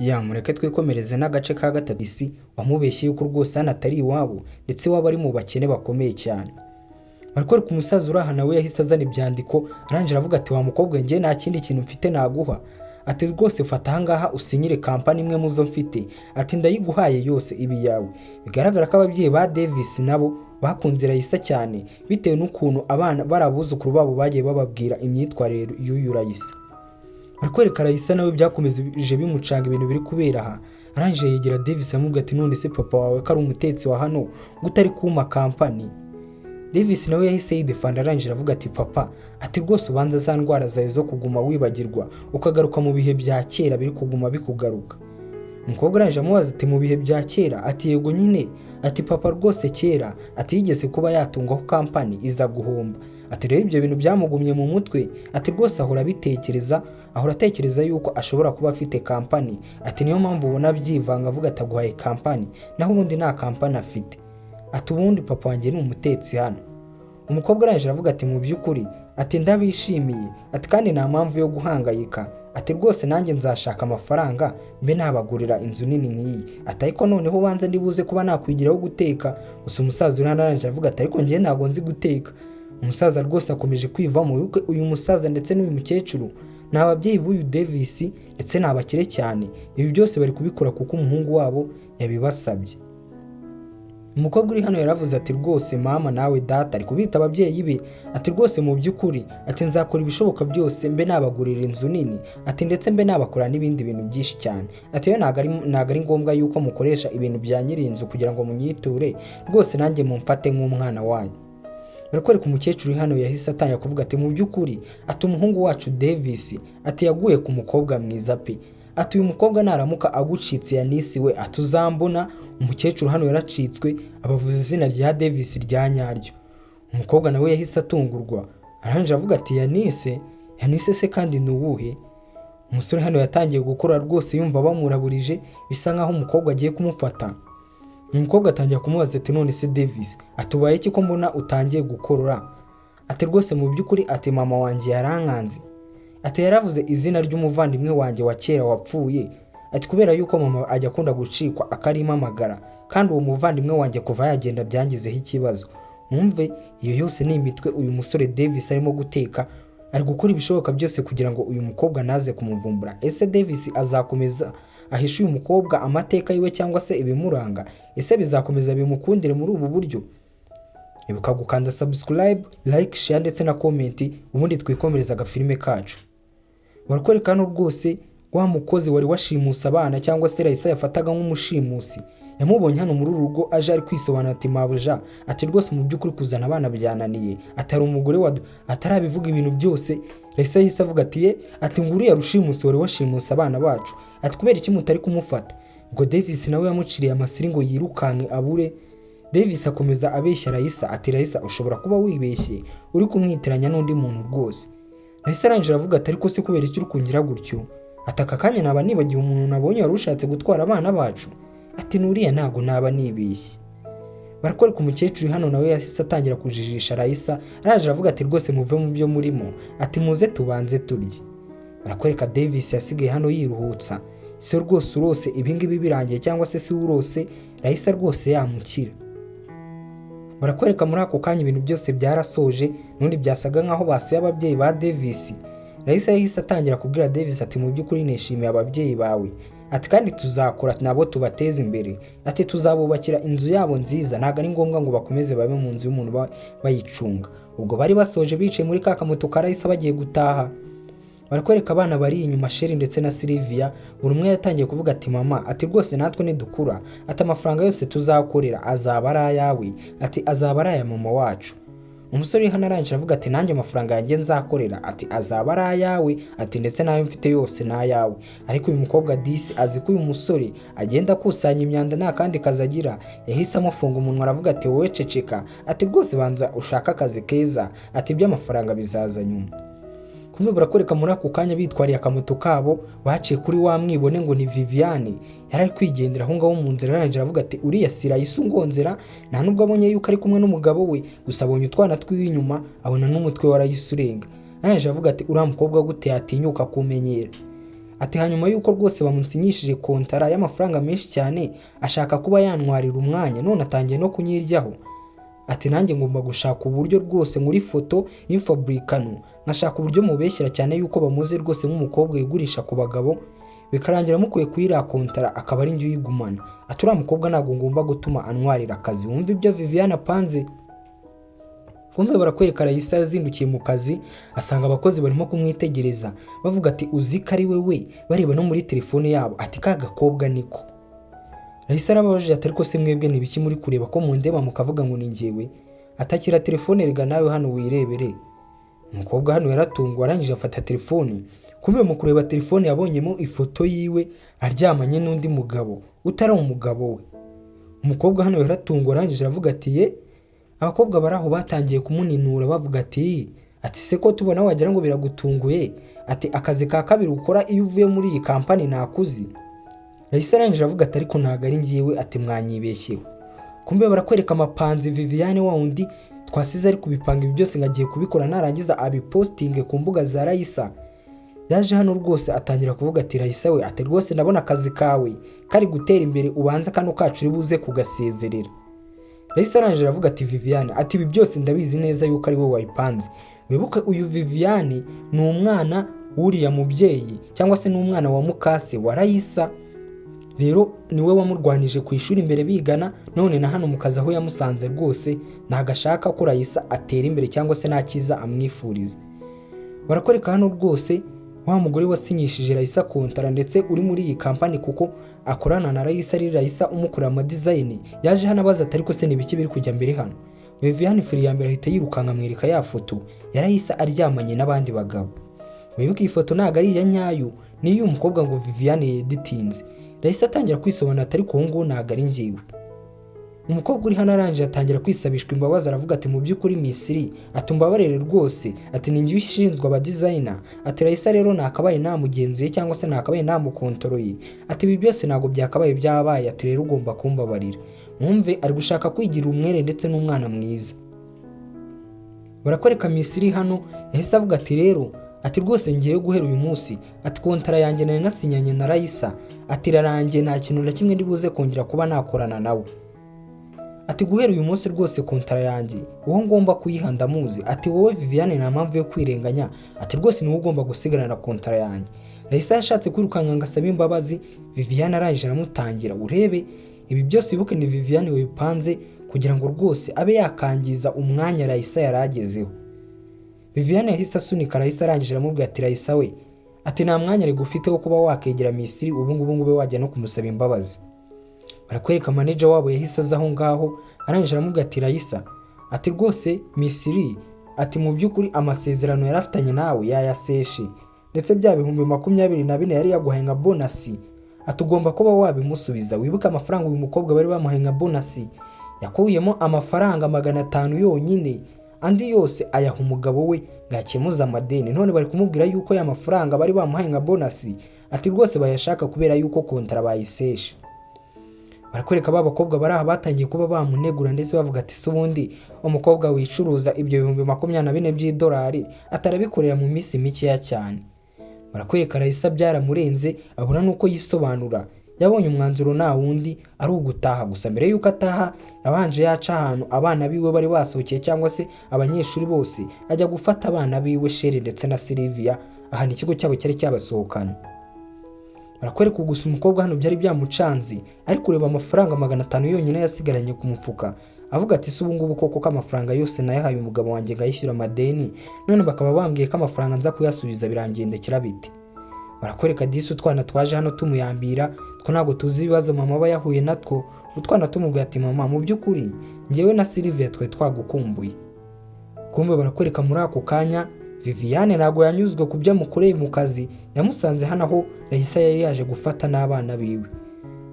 mureke twikomereze n'agace ka gatatu. Isi wamubeshye yuko rwose hano atari iwabo ndetse waba ari mu bakene bakomeye cyane. Barakwereka umusaza uri aha nawe yahise azana ibyandiko arangije aravuga ati wa mukobwa njye nta kindi kintu mfite naguha, ati rwose fata ahangaha usinyire kampani imwe muzo mfite, ati ndayiguhaye yose ibi yawe. Bigaragara ko ababyeyi ba Davis nabo bakunze Raisa cyane bitewe n'ukuntu abana barabuzukuru babo bagiye bababwira imyitwarire y'uyu Raisa. Barakwereka Raisa nawe byakomeje bimucanga ibintu biri kubera aha. Arangije yegera Davis amubwira ati none se papa wawe ko ari umutetsi wa hano gutari kuma kampani. Davis nawe yahise yidefanda arangije aravuga ati papa, ati rwose ubanza za ndwara zawe zo kuguma wibagirwa ukagaruka mu bihe bya kera biri kuguma bikugaruka. Umukobwa arangije amubaza ati mu bihe bya kera, ati yego nyine, ati papa rwose kera ati yigeze kuba yatungaho kampani iza guhomba, ati rero ibyo bintu byamugumye mu mutwe, ati rwose ahora atekereza yuko ashobora kuba afite kampani, ati niyo mpamvu ubona byivanga avuga ati aguhaye kampani naho ubundi nta kampani afite, ati ubundi papa wanjye ni umutetsi hano. Umukobwa arangije aravuga ati mu by'ukuri, ati ndabishimiye, ati kandi nta mpamvu yo guhangayika, ati rwose nanjye nzashaka amafaranga mbe nabagurira inzu nini nk'iyi, ati ariko noneho ubanza ndibuze kuba nakwigiraho guteka. Gusa umusaza uri hano arangije aravuga ati ariko njye ntabwo nzi guteka. Umusaza rwose akomeje kwivamo uyu musaza ndetse n'uyu mukecuru ni ababyeyi b'uyu Davis ndetse ni abakire cyane, ibi byose bari kubikora kuko umuhungu wabo yabibasabye. Umukobwa uri hano yaravuze ati rwose mama nawe data ari kubita ababyeyi be, ati rwose mu by'ukuri, ati nzakora ibishoboka byose mbe nabagurira inzu nini, ati ndetse mbe nabakora n'ibindi bintu byinshi cyane, ati yo ntago ari ngombwa yuko mukoresha ibintu bya nyiri inzu kugira ngo munyiture, rwose nanjye mumfate nk'umwana wanyu. Barakwereka umukecuru uri hano yahise atangira kuvuga ati mu by'ukuri, ati umuhungu wacu Davis ati yaguye ku mukobwa mwiza pe, ati uyu mukobwa naramuka agucitse yanisiwe ati uzambona. Umukecuru hano yaracitswe abavuza izina rya Davis rya nyaryo. Umukobwa nawe yahise atungurwa arangije avuga ati yanise se kandi ni uwuhe? Umusore hano yatangiye gukora rwose yumva bamuraburije bisa nkaho umukobwa agiye kumufata. Umukobwa atangiye kumubaza ati none se Davis, ati ubaye iki ko mbona utangiye gukorora? Ati rwose mu by'ukuri, ati mama wanjye yarankanze, ati yaravuze izina ry'umuvandimwe wanjye wa kera wapfuye, ati kubera yuko mama ajya akunda gucikwa akarimamagara, kandi uwo muvandimwe wanjye kuva yagenda byangizeho ikibazo. Mwumve iyo yose ni imitwe uyu musore Davis arimo guteka, ari gukora ibishoboka byose kugira ngo uyu mukobwa naze kumuvumbura. Ese Davis azakomeza ahisha uyu mukobwa amateka yiwe cyangwa se ibimuranga? Ese bizakomeza bimukundire muri ubu buryo? Ibuka gukanda subscribe, like, share ndetse na comment ubundi twikomereza agafilime kacu. Barakwereka hano rwose wa mukozi wari washimusa abana cyangwa se Raisa yafataga nk'umushimusi, yamubonye hano muri urugo aje ari kwisobanura ati mabuja, ati rwose mu by'ukuri kuzana abana byananiye, atari umugore atarabivuga ibintu byose. Raisa yahise avuga ati ati nguriya rushimusi wari washimusa abana bacu, ati kubera iki mutari kumufata? Ubwo Davis nawe yamuciriye amasiri ngo yirukanke abure. Davis akomeza abeshya Raisa ati Raisa ushobora kuba wibeshye uri kumwitiranya n'undi muntu rwose. Raisa arangije aravuga ati ariko se kubera iki uri kungira gutyo? Ati aka kanya naba nibagiwe umuntu nabonye wari ushatse gutwara abana bacu, ati nuriya ntago naba nibeshye. Barakwereka umukecuru hano nawe yahise atangira kujijisha Raisa arangije aravuga ati rwose muve mu byo murimo, ati muze tubanze turye. Barakwereka Davis yasigaye hano yiruhutsa, se rwose urose ibingibi birangiye cyangwa se si urose Raisa rwose yamukira. Barakwereka muri ako kanya ibintu byose byarasoje n'undi byasaga nkaho basuye ababyeyi ba Davis. Raisa yahise atangira kubwira Davis ati mu by'ukuri nishimiye ababyeyi bawe, ati kandi tuzakora nabo tubateze imbere, ati tuzabubakira inzu yabo nziza, ntago ari ngombwa ngo bakomeze babe mu nzu y'umuntu bayicunga. Ubwo bari basoje bicaye muri ka kamoto ka Raisa bagiye gutaha. Barakwereka abana bari inyuma Sheri ndetse na Sylvia, buri umwe yatangiye kuvuga ati mama, ati rwose natwe nidukura, ati amafaranga yose tuzakorera azaba ari ayawe, ati azaba ari aya mama wacu. Umusore hano arangije avuga ati nanjye amafaranga yanjye nzakorera, ati azaba ari ayawe, ati ndetse nayo mfite yose na ayawe. Ariko uyu mukobwa Disi azi ko uyu musore agenda akusanya imyanda nta kandi kazi agira, yahise amufunga umunwa aravuga ati wowe ceceka, ati rwose banza ushaka akazi keza, ati by'amafaranga bizaza nyuma. Kumwe barakwereka muri ako kanya bitwariye akamoto kabo baciye kuri wa mwibone ngo ni Viviane, yari ari kwigendera aho ngaho mu nzira. Arangije avuga ati uriya si Raisa ungonzera, nta nubwo abonye yuko ari kumwe n'umugabo we, gusa abonye utwana tw'inyuma abona n'umutwe wa Raisa urenga. Arangije avuga ati uriya mukobwa gute yatinyuka kumenyera? ati hanyuma yuko rwose bamusinyishije kontara y'amafaranga menshi cyane ashaka kuba yantwarira umwanya none atangiye no kunyiryaho. Ati nanjye ngomba gushaka uburyo rwose muri foto y'imfabrikano nkashaka uburyo mubeshyira cyane yuko bamuzi rwose nk'umukobwa yigurisha ku bagabo bikarangira mukuye kuyira kontara akaba ari njye uyigumana. Ati uriya mukobwa ntabwo ngomba gutuma antwarira akazi. Wumva ibyo Viviane apanze. Kumbe barakwereka Raissa yazindukiye mu kazi asanga abakozi barimo kumwitegereza bavuga ati uzi ko ari wewe, bareba no muri telefone yabo. Ati ka gakobwa niko. Raissa arababajije ati ariko se mwebwe nibiki muri kureba ko mundeba mukavuga ngo ni njyewe? Atakira telefone rega nawe hano wirebere. Umukobwa hano yaratungwa arangije afata telefone. Kumbe mu kureba telefone yabonyemo ifoto yiwe aryamanye n'undi mugabo utari umugabo we. Umukobwa hano yaratungwa arangije aravuga ati ye, abakobwa baraho batangiye kumuninura bavuga ati se ko tubona wagira ngo biragutunguye. Ati akazi ka kabiri ukora iyo uvuye muri iyi kampani nakuzi. Raissa arangije avuga ati ariko ntago ari njyewe. Ati mwanyibeshyeho. Kumbe barakwereka amapanzi Viviane wa undi twasize ari kubipanga ibi byose ngagiye kubikora narangiza abipostinge ku mbuga za Raissa. Yaje hano rwose atangira kuvuga ati Raissa we, ati rwose ndabona akazi kawe kari gutera imbere ubanza kano kacu uri buze kugasezerera. Raissa arangije aravuga ati Viviane, ati ibi byose ndabizi neza yuko ari wowe wayipanze. Wibuke uyu Viviane ni umwana wuriya mubyeyi cyangwa se n'umwana wa mukase wa Raissa. Rero niwe wamurwanije ku ishuri imbere bigana none na hano mukazi aho yamusanze rwose ntagashaka ko Raissa atera imbere cyangwa se nakiza amwifuriza. Barakwereka hano rwose wa mugore wasinyishije Raissa kontara ndetse uri muri iyi kampani kuko akorana na Raissa ari Raissa umukora ama design. Yaje hano abaza ati ariko se nibiki biri kujya mbere hano? Viviane firi ya mbere ahita yirukanka amwereka ya foto ya Raissa aryamanye n'abandi bagabo. Wibuke iyi foto ntago ari iya nyayo ni y'uyu mukobwa ngo Viviane yeditinze. Raissa atangira kwisobanura ati ariko ngo ntago ari njyewe. Umukobwa uri hano arangije atangira kwisabishwa imbabazi aravuga ati mu by'ukuri Misiri atumbabarere rwose. Ati ninjye ushinzwe aba designer. Ati Raissa rero nakabaye namugenzuye cyangwa se nakabaye namukontrole. Ati ibi byose ntago byakabaye byabaye. Ati rero ugomba kumbabarira. Mwumve ari gushaka kwigira umwere ndetse n'umwana mwiza. Barakwereka Misiri hano yahise avuga ati rero, ati rwose ngiye guhera uyu munsi. Ati kontara yanjye nari nasinyanye na Raissa. Ati rarangiye nta kintu na kimwe ndibuze kongera kuba nakorana nawe. Ati guhera uyu munsi rwose kontara yanjye uwo ngomba kuyihanda muzi. Ati wowe Viviane nta mpamvu yo kwirenganya. Ati rwose niwe ugomba gusigarana na kontara yanjye. Raissa yashatse kwirukanka ngo asabe imbabazi. Viviane arangije aramutangira. Urebe ibi byose wibuke ni Viviane wipanze kugira ngo rwose abe yakangiza umwanya Raissa yaragezeho. Viviane yahise asunika Raissa arangije aramubwira ati Raissa we, ati nta mwanya ari gufite wo kuba wakegera Misiri ubu ngubu wajya no kumusaba imbabazi. Barakwereka manager wabo yahise aza aho ngaho arangije aramubwira ati Raissa, ati rwose Misiri, ati mu by'ukuri amasezerano yarafitanye nawe yayaseshe ndetse bya bihumbi 24 yari yaguhaye nka bonasi. Atugomba kuba wabimusubiza. Wibuka amafaranga uyu mukobwa bari bamuhaye nka bonasi yakuyemo amafaranga 500 yonyine, andi yose ayaha umugabo we ngakemuza amadeni. None bari kumubwira yuko ya mafaranga bari bamuhaye nka bonasi ati rwose bayashaka kubera yuko kontara bayiseshe. Barakwereka abakobwa baraha batangiye kuba bamunegura ndetse bavuga ati subundi umukobwa wicuruza ibyo 24,000 by'idolari atarabikorera mu minsi mikeya cyane. Barakwereka Raissa byaramurenze abona nuko yisobanura. Yabonye umwanzuro nta wundi ari ugutaha gusa. Mbere yuko ataha yabanje yaca ahantu abana biwe bari basohokeye cyangwa se abanyeshuri bose ajya gufata abana biwe Shere ndetse na Sylvia ahana ikigo cyabo cyari cyabasohokana. Barakwereka gusa umukobwa hano byari byamucanze ari kureba amafaranga 500 yonyine yasigaranye ku mufuka avuga ati se ubu ngubu koko ko amafaranga yose nayahaye umugabo wanjye ngayishyura amadeni none bakaba bambwiye ko amafaranga nza kuyasubiza birangendekera bite. Barakwereka disi utwana twaje hano tumuyambira two ntago tuzi ibibazo mama aba yahuye natwo. Utwana tumubwira ati mama mu by'ukuri ngewe na Sylvia twe twagukumbuye. Kumbe barakwereka muri ako kanya Viviane ntago yanyuzwe ku byo amukoreye mu kazi. Yamusanze hano aho Raissa yari yaje gufata n'abana biwe.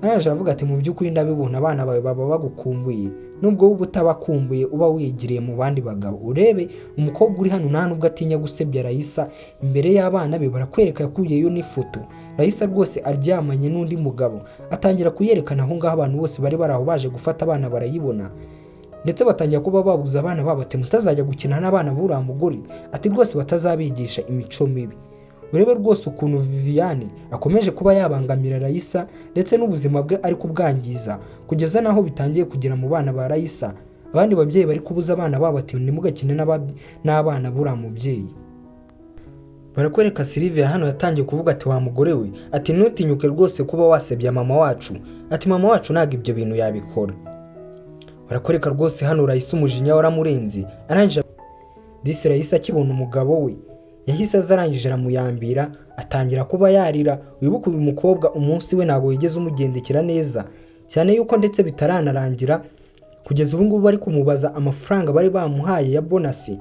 Araje avuga ati mu by'ukuri ndabibona abana bawe baba bagukumbuye nubwo wowe utabakumbuye uba wigiriye mu bandi bagabo. Urebe umukobwa uri hano nta nubwo atinya gusebya Raissa imbere y'abana be. Barakwereka yakuyeyo n'ifoto Raissa rwose aryamanye n'undi mugabo atangira kuyerekana aho ngaho abantu bose bari baraho baje gufata abana barayibona ndetse batangira kuba babuza abana babo ati mutazajya gukina n'abana b'uriya mugore ati rwose batazabigisha imico mibi. urebe rwose ukuntu Viviane akomeje kuba yabangamira Raissa ndetse n'ubuzima bwe ari kubwangiza kugeza naho bitangiye kugera mu bana ba Raissa. Abandi babyeyi bari kubuza abana babo ati nimugakine n'abana buriya mubyeyi. Barakwereka Sylvia hano yatangiye kuvuga ati wa mugore we ati ntutinyuke rwose kuba wasebya mama wacu, ati mama wacu ntabwo ibyo bintu yabikora. Barakwereka rwose hano Raissa umujinya waramurenze arangije disi Raissa akibona umugabo we yahise azarangije aramuyambira atangira kuba yarira. Wibuka uyu mukobwa umunsi we ntabwo yigeze umugendekera neza cyane yuko ndetse bitaranarangira kugeza ubu ngubu bari kumubaza amafaranga bari bamuhaye ya bonasi.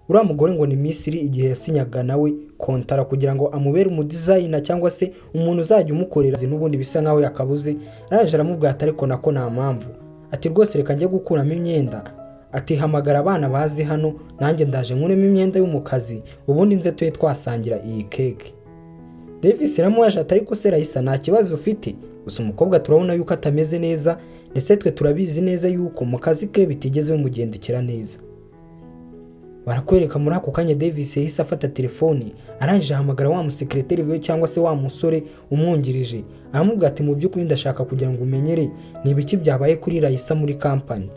Uriya mugore ngo ni Misiri igihe yasinyaga nawe kontara kugira ngo amubere umudizayina cyangwa se umuntu uzajya umukorera n'ubundi bisa nkaho yakabuze. Arangije aramubwira ati ariko nako nta mpamvu, ati rwose reka njye gukuramo imyenda, ati hamagara abana bazi hano nanjye ndaje nkuremo imyenda y'umukazi ubundi nze tuye twasangira iyi keke. Davis aramuhaje ati ariko se Raissa nta kibazo ufite, gusa umukobwa turabona yuko atameze neza ndetse twe turabizi neza yuko mu kazi ke bitigeze bimugendekera neza. Barakwereka muri ako kanya Davis yahise afata telefoni arangije ahamagara wa musekreteri we cyangwa se wa musore umwungirije aramubwira ati mu by'ukuri ndashaka kugira ngo umenyere ni ibiki byabaye kuri Raissa muri company.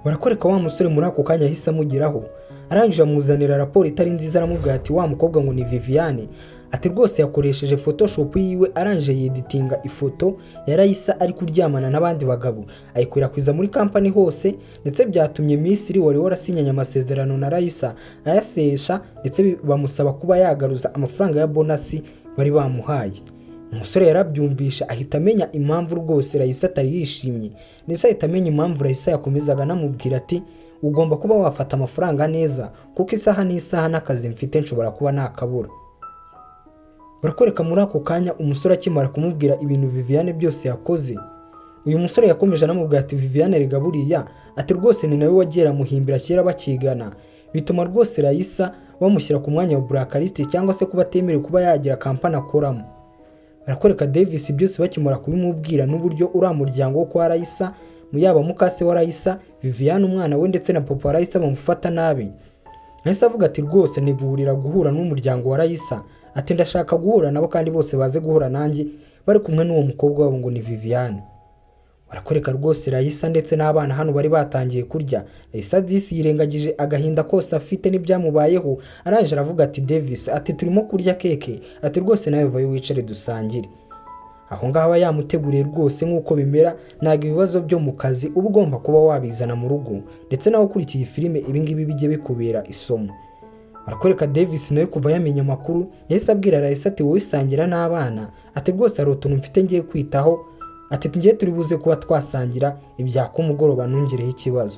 Barakwereka wa musore muri ako kanya yahise amugeraho arangije amuzanira raporo itari nziza aramubwira ati wa mukobwa ngo ni Viviane, ati rwose yakoresheje Photoshop yiwe arangije yeditinga ifoto ya Raissa ari kuryamana n'abandi bagabo ayikwirakwiza muri company hose ndetse byatumye Misiri wari warasinyanye amasezerano na Raissa ayasesha ndetse bamusaba kuba yagaruza amafaranga ya bonasi bari bamuhaye. Umusore yarabyumvisha ahita amenya impamvu rwose Raissa atari yishimye ndetse ahita amenya impamvu Raissa yakomezaga namubwira ati ugomba kuba wafata amafaranga neza kuko isaha n'isaha n'akazi mfite nshobora kuba nakabura. Barakwereka muri ako kanya umusore akimara kumubwira ibintu Viviane byose yakoze. Uyu musore yakomeje anamubwira ati Viviane rega buriya ati rwose ni nawe wagera muhimbira kera bakigana, bituma rwose Raissa bamushyira ku mwanya wa blacklist cyangwa se kuba atemerewe kuba yagira kampani akoramo. Barakwereka Davis byose bakimara kubimubwira n'uburyo uriya muryango wo kwa Raissa yaba mukase wa Raissa, Viviane umwana we ndetse na papa wa Raissa bamufata nabi. Raissa avuga ati rwose nigurira guhura n'umuryango wa Raissa, ati ndashaka guhura nabo kandi bose baze guhura nanjye bari kumwe n'uwo mukobwa wabo ngo ni Viviane. Barakwereka rwose Raissa ndetse n'abana hano bari batangiye kurya. Raissa disi yirengagije agahinda kose afite n'ibyamubayeho arangije aravuga ati Davis ati turimo kurya keke, ati rwose nawe vayo wicare dusangire. Aho ngaho yamuteguriye rwose nk'uko bimera ntago ibibazo byo mu kazi uba ugomba kuba wabizana mu rugo ndetse nawe ukurikiye filime ibingibi bijye bikubera isomo. Barakwereka Davis nawe kuva yamenya amakuru yahise abwira Raissa ati wowe sangira n'abana, ati rwose hari utuntu mfite ngiye kwitaho, ati ngiye turi buze kuba twasangira ibyaka umugoroba ntungireho ikibazo.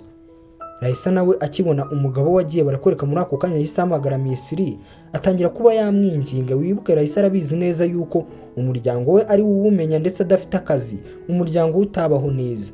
Raissa nawe akibona umugabo wagiye barakwereka muri ako kanya yahise ahamagara Misiri atangira kuba yamwinginga. Wibuke Raissa arabizi neza yuko umuryango we ari uwumenya ndetse adafite akazi umuryango utabaho neza.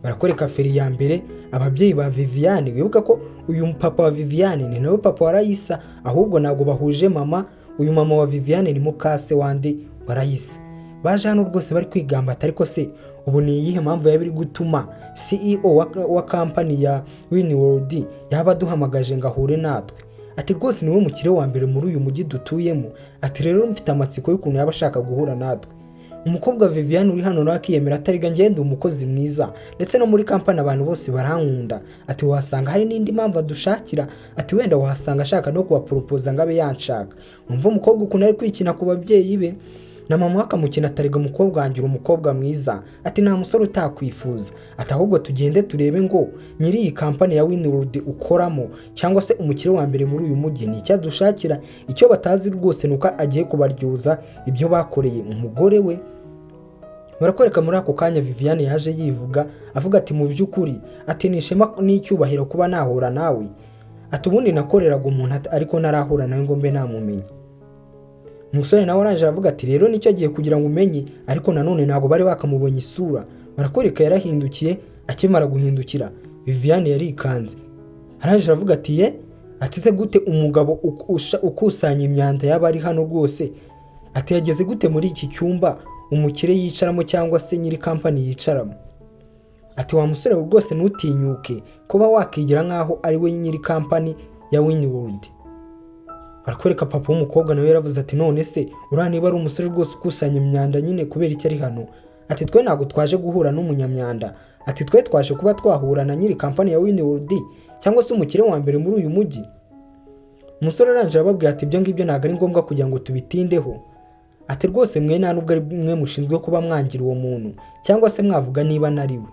Barakwereka feri ya mbere ababyeyi ba Viviane. Wibuka ko uyu papa wa Viviane ni nawe papa wa Raissa ahubwo ntago bahuje mama. Uyu mama wa Viviane ni mukase wande wa Raissa. Baje hano rwose bari kwigamba ariko se ubu ni iyihe mpamvu yabiri gutuma CEO wa company ya Winworld yaba duhamagaje ngahure natwe, ati rwose niwe mukire wa mbere muri uyu mujyi dutuyemo, ati rero mfite amatsiko y'ukuntu yaba ashaka guhura natwe. Umukobwa Viviane uri hano nawe akiyemera atariga ngende umukozi mwiza ndetse no muri company abantu bose barankunda, ati wasanga hari n'indi mpamvu adushakira, ati wenda wasanga ashaka no kuba propose ngabe yanshaka. Umva umukobwa ukuntu ari kwikina ku babyeyi be na mama akamukina atariga umukobwa wangira umukobwa mwiza, ati nta musore utakwifuza, ati ahubwo tugende turebe ngo nyiri iyi company ya Winworld ukoramo cyangwa se umukire wa mbere muri uyu mujyi ni icyo adushakira. Icyo batazi rwose nuko agiye kubaryuza ibyo bakoreye umugore we. Barakwereka muri ako kanya Viviane yaje yivuga avuga ati mu by'ukuri ati nishema n'icyubahiro kuba nahura nawe, ati ubundi nakoreraga umuntu ariko narahura nawe ngo mbe namumenya. Umusore nawe aranje aravuga ati rero nicyo agiye kugira ngo umenye, ariko nanone ntago bari bakamubonye isura. Barakwereka yarahindukiye, akimara guhindukira Viviane yarikanze aranje aravuga ati ye atize gute umugabo ukusanya imyanda y'abari hano rwose, ati yageze gute muri iki cyumba umukire yicaramo cyangwa se nyiri company yicaramo, ati wa musore rwose nutinyuke kuba wakigira nkaho ari we nyiri company ya Winworld. barakwereka papa w'umukobwa nawe yaravuze ati none se uriya niba ari umusore rwose ukusanya imyanda nyine kubera icyo ari hano, ati twe ntabwo twaje guhura n'umunyamyanda, ati twe twaje kuba twahura na nyiri kampani ya Winwood cyangwa se umukire wa mbere muri uyu mujyi. Umusore arangije ababwira ati ibyo ngibyo ntabwo ari ngombwa kugira ngo tubitindeho, ati rwose mwe nta nubwo ari mwe mushinzwe kuba mwangira uwo muntu cyangwa se mwavuga niba nariwe.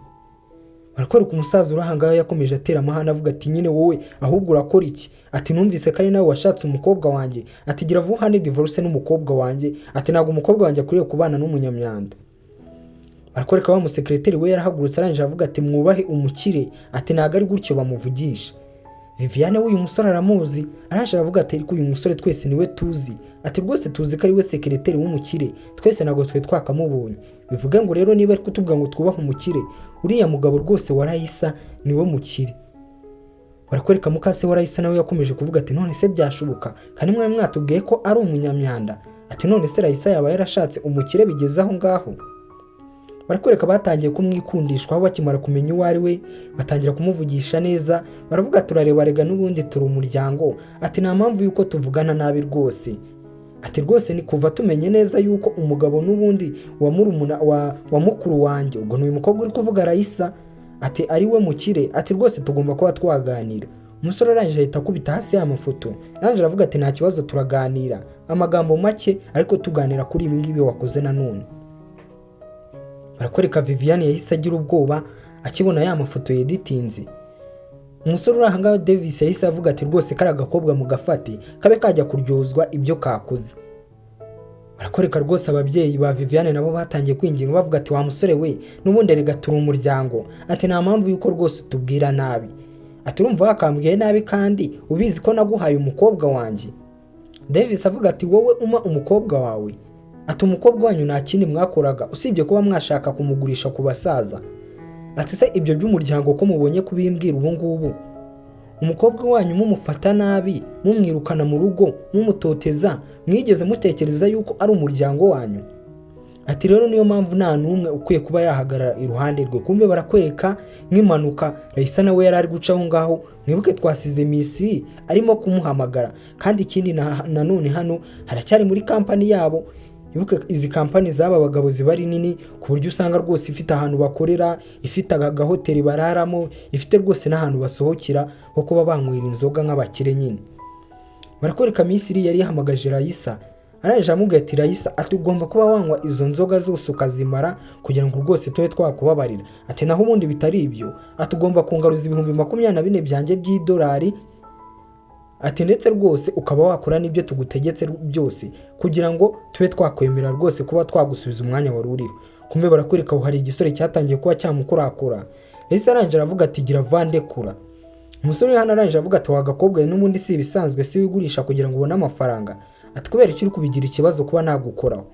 Barakwereka umusaza uri ahangaho yakomeje atera amahane avuga ati nyine wowe ahubwo urakora iki, ati numvise ko ari nawe washatse umukobwa wanjye, ati gira vuba hane divorce n'umukobwa wanjye, ati ntabwo umukobwa wanjye akwiriye kubana n'umunyamyanda. Barakwereka wa musekreteri we yarahagurutse arangije avuga ati mwubahe umukire, ati ntabwo ari gutyo bamuvugisha. Viviane w'uyu musore aramuzi, arangije aravuga ati ariko uyu musore twese niwe tuzi, ati rwose tuzi ko ari we sekreteri w'umukire, twese ntabwo twe twakamubonye, bivuga ngo rero niba ari kutubwira ngo twubahe umukire, uriya mugabo rwose wa Raisa niwe mukire. Barakwereka mukase wa Raisa nawe yakomeje kuvuga ati none se byashoboka kandi mwe mwatubwiye ko ari umunyamyanda, ati none se Raisa yaba yarashatse umukire bigeze aho ngaho. Barakwereka batangiye kumwikundishwa aho bakimara kumenya uwo ari we, batangira kumuvugisha neza, baravuga turareba rega n'ubundi turi umuryango, ati nta mpamvu yuko tuvugana nabi rwose, ati rwose ni kuva tumenye neza yuko umugabo n'ubundi wa mukuru wanjye, ubwo ni uyu mukobwa uri kuvuga Raisa, ati ari we mukire, ati rwose tugomba kuba twaganira. Umusore arangije ahita akubita hasi y'amafoto, arangije aravuga ati nta kibazo turaganira, amagambo make ariko tuganira kuri ibi ngibi wakoze nanone. Barakwereka Viviane yahise agira ubwoba akibona ya mafoto yeditinze. Umusore uri ahangaho Davis yahise avuga ati rwose kari agakobwa mu gafate kabe kajya kuryozwa ibyo kakoze. Barakwereka rwose ababyeyi ba Viviane nabo batangiye kwinginga bavuga ati wa musore we n'ubundi rega turi umuryango, ati nta mpamvu yuko rwose tubwira nabi, ati urumva wakambwiye nabi kandi ubizi ko naguhaye umukobwa wanjye. Davis avuga ati wowe uma umukobwa wawe, ati umukobwa wanyu nta kindi mwakoraga usibye kuba mwashaka kumugurisha ku basaza, ati se ibyo by'umuryango ko mubonye kubimbwira ubu ngubu, umukobwa wanyu mumufata nabi, mumwirukana mu rugo, mumutoteza, mwigeze mutekereza yuko ari umuryango wanyu? Ati rero niyo mpamvu nta numwe ukwiye kuba yahagarara iruhande rwe. Kumbe barakwereka nk'impanuka Raisa nawe yari ari guca aho ngaho, mwibuke twasize Misiri arimo kumuhamagara, kandi ikindi nanone hano haracyari muri kampani yabo. Ibuke izi kampani z'aba bagabo ziba ari nini ku buryo usanga rwose ifite ahantu bakorera, ifite agahoteli bararamo, ifite rwose n'ahantu basohokera ho kuba banywera inzoga nk'abakire nyine. Barakwereka Misiri yari yahamagaje Raisa, arangije amubwira ati Raisa ati ugomba kuba wanywa izo nzoga zose ukazimara kugira ngo rwose tube twakubabarira, ati naho ubundi bitari ibyo ati ugomba kungaruza ibihumbi 24 byanjye by'idolari, ati ndetse rwose ukaba wakora n'ibyo tugutegetse byose kugira ngo tube twakwemera rwose kuba twagusubiza umwanya wari uriho. Kumbe barakwereka aho hari igisore cyatangiye kuba cyamukorakora. Ese arangije aravuga ati gira vande kura. Umusore hano arangije avuga ati wagakobwa n'ubundi si ibisanzwe si wigurisha kugira ngo ubone amafaranga, ati kubera iki uri kubigira ikibazo kuba nagukoraho.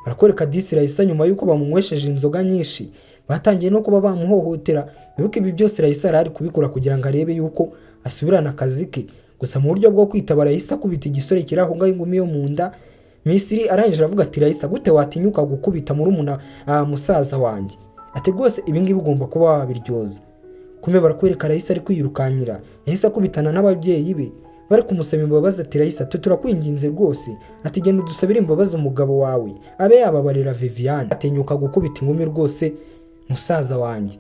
Barakwereka disi Raisa nyuma yuko bamunywesheje inzoga nyinshi batangiye no kuba bamuhohotera. Bibuke ibi byose Raisa ari kubikora kugira ngo arebe yuko asubirana akazi ke, gusa mu buryo bwo kwitabara Raisa kubita igisore kiraho ngaho ingumi yo mu nda. Misiri arangije aravuga ati Raisa gute watinyuka gukubita muri musaza wanjye, ati rwose ibi ngibi ugomba kuba wabiryoza. Kumbe barakwereka Raisa ari kwirukanyira, yahise akubitana n'ababyeyi be bari kumusaba imbabazi ati Raisa turakwinginze rwose, ati genda udusabire imbabazi umugabo wawe abe yababarira Viviane, atinyuka gukubita ingumi rwose musaza wanjye.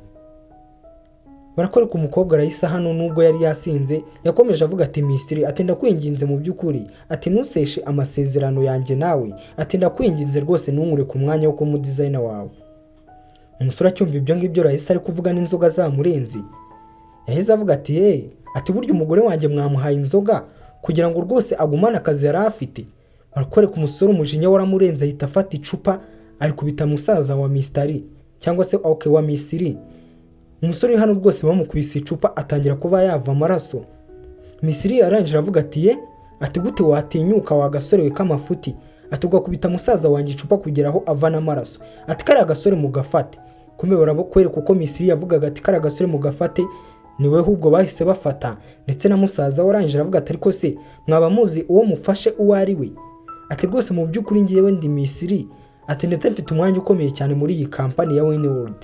Barakwereka umukobwa Raisa hano nubwo yari yasinze yakomeje avuga ati Misiri ati ndakwinginze mu by'ukuri, ati ntuseshe amasezerano yanjye nawe, ati ndakwinginze rwose ntunkure ku mwanya wo kumu designer wawe. Umusore acyumva ibyo ngibyo Raisa ari kuvuga n'inzoga zamurenze, yahise avuga ati ati burya umugore wanjye mwamuhaye inzoga kugira ngo rwose agumane akazi yari afite. Barakwereka umusore umujinya waramurenze ahita afata icupa ari kubita musaza wa Mistari cyangwa se wa Misiri. Umusore hano rwose bamukubise icupa atangira kuba yava amaraso. Misiri arangije avuga ati ati gute watinyuka wa gasore we k'amafuti, ati ugakubita musaza wanjye icupa kugera aho avana amaraso, ati kari agasore mu gafate. Kumbe barabokwereka uko Misiri yavugaga ati kari agasore mu gafate niwe ahubwo bahise bafata, ndetse na musaza warangije avuga ati ariko se mwaba muzi uwo mufashe uwo ari we, ati rwose mu by'ukuri ngiyewe ndi Misiri, ati ndetse mfite umwanya ukomeye cyane muri iyi kampani ya Winwood.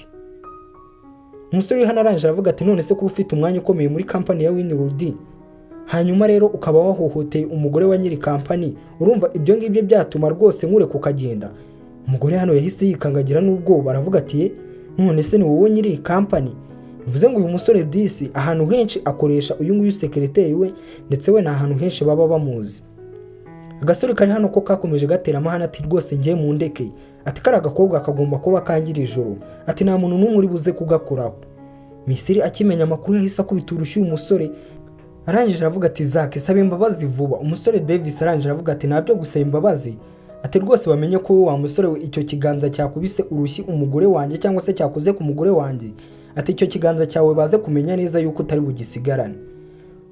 Umusore hano arangije avuga ati none se kuba ufite umwanya ukomeye muri kampani ya Winwood hanyuma rero ukaba wahohoteye umugore wa nyiri kampani, urumva ibyo ngibyo byatuma rwose nkureka ukagenda? Umugore hano yahise yikangagira n'ubwoba aravuga ati none se ni wowe nyiri kampani? Bivuze ngo uyu musore disi ahantu henshi akoresha uyu nguyu sekreteri we, ndetse we ahantu henshi baba bamuzi. Agasore kari hano ko kakomeje gatera amahane ati rwose ngiye mu ndeke, ati kari agakobwa kagomba kuba kangira ijoro, ati nta muntu n'umwe uri buze kugakoraho. Misiri akimenya amakuru yahise akubita urushyi uyu musore, arangije aravuga ati Zake saba imbabazi vuba. Umusore Davis arangije aravuga ati ntabyo gusaba imbabazi, ati rwose bamenye ko wa musore we icyo kiganza cyakubise urushyi umugore wanjye cyangwa se cyakoze ku mugore wanjye, ati icyo kiganza cyawe baze kumenya neza yuko utari bugisigarane.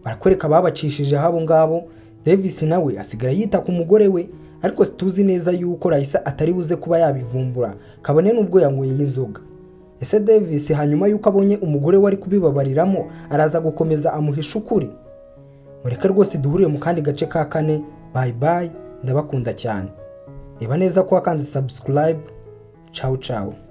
Barakwereka babacishije habo ngabo. Davis nawe asigara yita ku mugore we, ariko situzi neza yuko Raisa atari buze kuba yabivumbura kabone n'ubwo yanyweye inzoga. Ese Davis hanyuma yuko abonye umugore wari kubibabariramo araza gukomeza amuhisha ukuri? Mureke rwose duhuriye mu kandi gace ka 4. Bye bye, ndabakunda cyane. Reba neza ko wakanze subscribe. Ciao ciao.